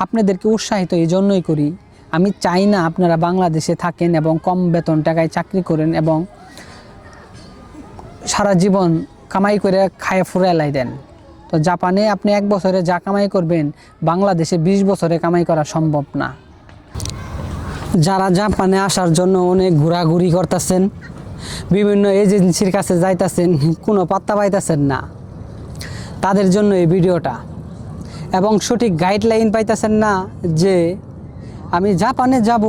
আপনাদেরকে উৎসাহিত এই জন্যই করি, আমি চাই না আপনারা বাংলাদেশে থাকেন এবং কম বেতন টাকায় চাকরি করেন এবং সারা জীবন কামাই করে খায় ফুরালাই দেন। তো জাপানে আপনি 1 বছরে যা কামাই করবেন বাংলাদেশে 20 বছরে কামাই করা সম্ভব না। যারা জাপানে আসার জন্য অনেক ঘোরাঘুরি করতেছেন, বিভিন্ন এজেন্সির কাছে যাইতেছেন, কোনো পাত্তা পাইতেছেন না, তাদের জন্য এই ভিডিওটা। এবং সঠিক গাইডলাইন পাইতেছেন না যে আমি জাপানে যাব,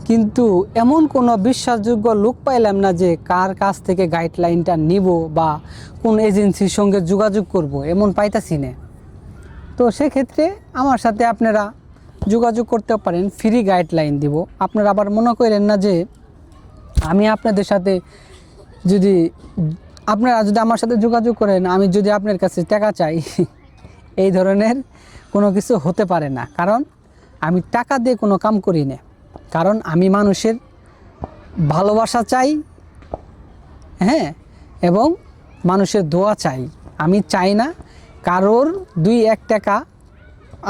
কিন্তু এমন কোনো বিশ্বাসযোগ্য লোক পাইলাম না যে কার কাছ থেকে গাইডলাইনটা নিব বা কোন এজেন্সির সঙ্গে যোগাযোগ করব, এমন পাইতাছি না। তো সেক্ষেত্রে আমার সাথে আপনারা যোগাযোগ করতে পারেন, ফ্রি গাইডলাইন দিব। আপনারা আবার মনে করেন না যে আমি আপনাদের সাথে আপনারা যদি আমার সাথে যোগাযোগ করেন আমি যদি আপনার কাছে টাকা চাই, এই ধরনের কোনো কিছু হতে পারে না। কারণ আমি টাকা দিয়ে কোনো কাম করি না, কারণ আমি মানুষের ভালোবাসা চাই, হ্যাঁ, এবং মানুষের দোয়া চাই। আমি চাই না কারোর 2-1 টাকা,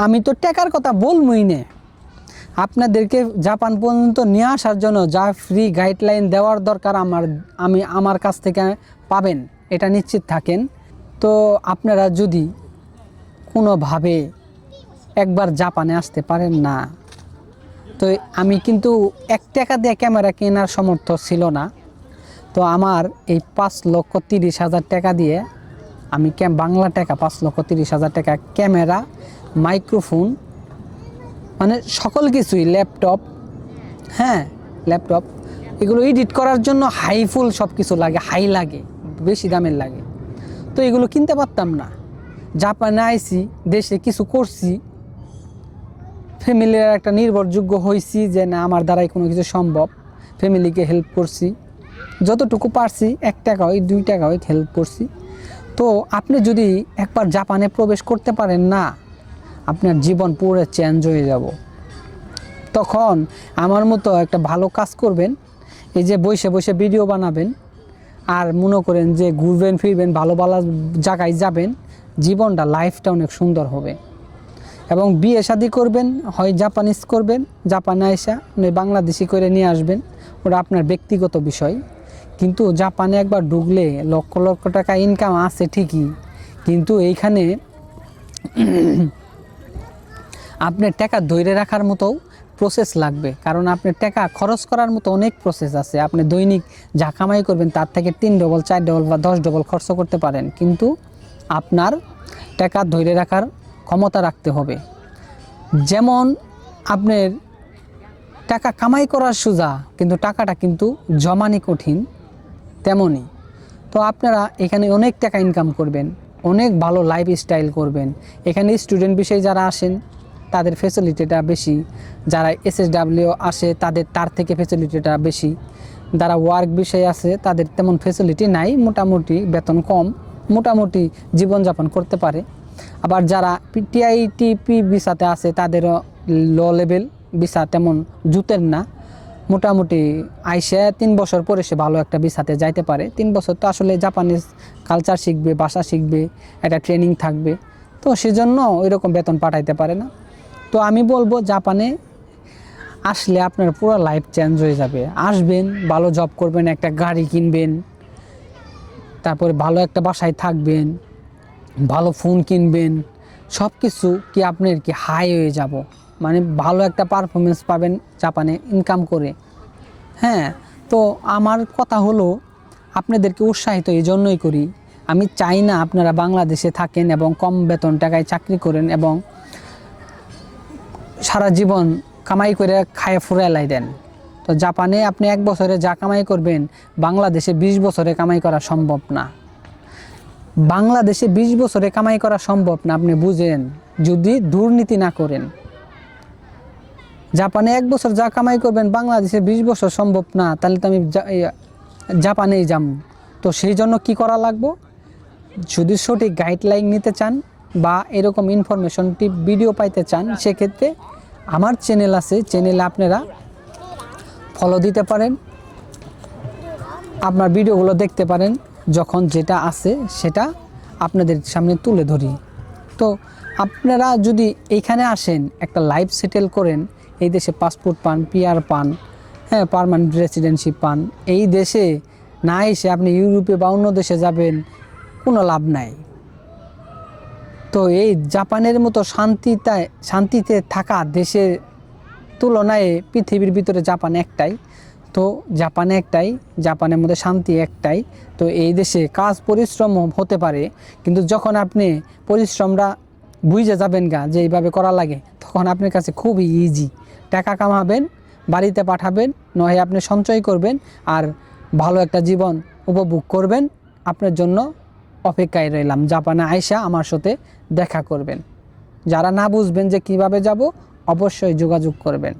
আমি তো টাকার কথা বলবই না। আপনাদেরকে জাপান পর্যন্ত নিয়ে আসার জন্য যা ফ্রি গাইডলাইন দেওয়ার দরকার আমার কাছ থেকে পাবেন, এটা নিশ্চিত থাকেন। তো আপনারা যদি কোনোভাবে একবার জাপানে আসতে পারেন না, তো আমি কিন্তু 1 টাকা দিয়ে ক্যামেরা কেনার সামর্থ্য ছিল না। তো আমার এই 5,30,000 টাকা দিয়ে আমি বাংলা টাকা 5,30,000 টাকা ক্যামেরা, মাইক্রোফোন, মানে সকল কিছুই, ল্যাপটপ, হ্যাঁ ল্যাপটপ, এগুলো এডিট করার জন্য হাইফুল সব কিছু লাগে, হাই লাগে, বেশি দামের লাগে। তো এগুলো কিনতে পারতাম না। জাপানে আইছি, দেশে কিছু করছি, ফ্যামিলির একটা নির্ভরযোগ্য হয়েছি যে না আমার দ্বারাই কোনো কিছু সম্ভব, ফ্যামিলিকে হেল্প করছি যতটুকু পারছি, 1 টাকা হয় 2 টাকা হয় হেল্প করছি। তো আপনি যদি একবার জাপানে প্রবেশ করতে পারেন না, আপনার জীবন পুরো চেঞ্জ হয়ে যাব। তখন আমার মতো একটা ভালো কাজ করবেন, এই যে বসে বসে ভিডিও বানাবেন আর মনে করেন যে ঘুরবেন ফিরবেন, ভালো ভালো জায়গায় যাবেন, জীবনটা লাইফটা অনেক সুন্দর হবে। এবং বিয়ে শাদি করবেন, হয় জাপানিজ করবেন, জাপানে আইসা বাংলাদেশি করে নিয়ে আসবেন, ওটা আপনার ব্যক্তিগত বিষয়। কিন্তু জাপানে একবার ঢুকলে লক্ষ লক্ষ টাকা ইনকাম আছে ঠিকই, কিন্তু এইখানে আপনার টাকা ধরে রাখার মতো প্রসেস লাগবে। কারণ আপনার টাকা খরচ করার মতো অনেক প্রসেস আছে। আপনি দৈনিক যা কামাই করবেন তার থেকে 3 ডবল 4 ডবল বা 10 ডবল খরচ করতে পারেন, কিন্তু আপনার টাকা ধরে রাখার ক্ষমতা রাখতে হবে। যেমন আপনার টাকা কামাই করার সোজা, কিন্তু টাকাটা কিন্তু জমানি কঠিন, তেমনই। তো আপনারা এখানে অনেক টাকা ইনকাম করবেন, অনেক ভালো লাইফস্টাইল করবেন। এখানে স্টুডেন্ট বিষয়ে যারা আসেন তাদের ফ্যাসিলিটিটা বেশি, যারা SSW আসে তার থেকে ফ্যাসিলিটিটা বেশি, যারা ওয়ার্ক বিষয়ে আছে তাদের তেমন ফ্যাসিলিটি নাই, মোটামুটি বেতন কম, মোটামুটি জীবনযাপন করতে পারে। আবার যারা TITP ভিসাতে আছে তাদেরও লো লেভেল ভিসা, তেমন জুতের না, মোটামুটি আইসে 3 বছর পরে সে ভালো একটা ভিসাতে যাইতে পারে। 3 বছর তো আসলে জাপানিজ কালচার শিখবে, ভাষা শিখবে, একটা ট্রেনিং থাকবে, তো সেজন্য ওইরকম বেতন পাঠাইতে পারে না। তো আমি বলবো জাপানে আসলে আপনার পুরো লাইফ চেঞ্জ হয়ে যাবে। আসবেন, ভালো জব করবেন, একটা গাড়ি কিনবেন, তারপরে ভালো একটা বাসায় থাকবেন, ভালো ফোন কিনবেন, সব কিছু কি আপনার কি হাই হয়ে যাব, মানে ভালো একটা পারফরমেন্স পাবেন জাপানে ইনকাম করে। হ্যাঁ, তো আমার কথা হলো আপনাদেরকে উৎসাহিত এই জন্যই করি, আমি চাই না আপনারা বাংলাদেশে থাকেন এবং কম বেতন টাকায় চাকরি করেন এবং সারা জীবন কামাই করে খায় ফুরালাই দেন। তো জাপানে আপনি 1 বছরে যা কামাই করবেন বাংলাদেশে 20 বছরে কামাই করা সম্ভব না। বাংলাদেশে 20 বছরে কামাই করা সম্ভব না, আপনি বুঝেন, যদি দুর্নীতি না করেন। জাপানে 1 বছর যা কামাই করবেন বাংলাদেশে 20 বছর সম্ভব না, তাহলে তো আমি জাপানেই যাব। তো সেই জন্য কী করা লাগবে, যদি সঠিক গাইডলাইন নিতে চান বা এরকম ইনফরমেশন টিপ ভিডিও পাইতে চান, সেক্ষেত্রে আমার চ্যানেল আছে, চ্যানেলে আপনারা ফলো দিতে পারেন, আপনার ভিডিওগুলো দেখতে পারেন, যখন যেটা আছে সেটা আপনাদের সামনে তুলে ধরি। তো আপনারা যদি এইখানে আসেন, একটা লাইফ সেটেল করেন, এই দেশে পাসপোর্ট পান, পিআর পান, হ্যাঁ, পার্মানেন্ট রেসিডেন্সিপ পান, এই দেশে না এসে আপনি ইউরোপে বা অন্য দেশে যাবেন, কোনো লাভ নাই। তো এই জাপানের মতো শান্তিতে থাকা দেশের তুলনায় পৃথিবীর ভিতরে জাপান একটাই। তো জাপানের মধ্যে শান্তি একটাই। তো এই দেশে কাজ পরিশ্রম হতে পারে, কিন্তু যখন আপনি পরিশ্রমটা বুঝে যাবেন যে এইভাবে করা লাগে, তখন আপনার কাছে খুবই ইজি। টাকা কামাবেন, বাড়িতে পাঠাবেন, নয় আপনি সঞ্চয় করবেন আর ভালো একটা জীবন উপভোগ করবেন। আপনার জন্য অপেক্ষায় রইলাম, জাপানে আইসা আমার সাথে দেখা করবেন। যারা না বুঝবেন যে কিভাবে যাব, অবশ্যই যোগাযোগ করবেন।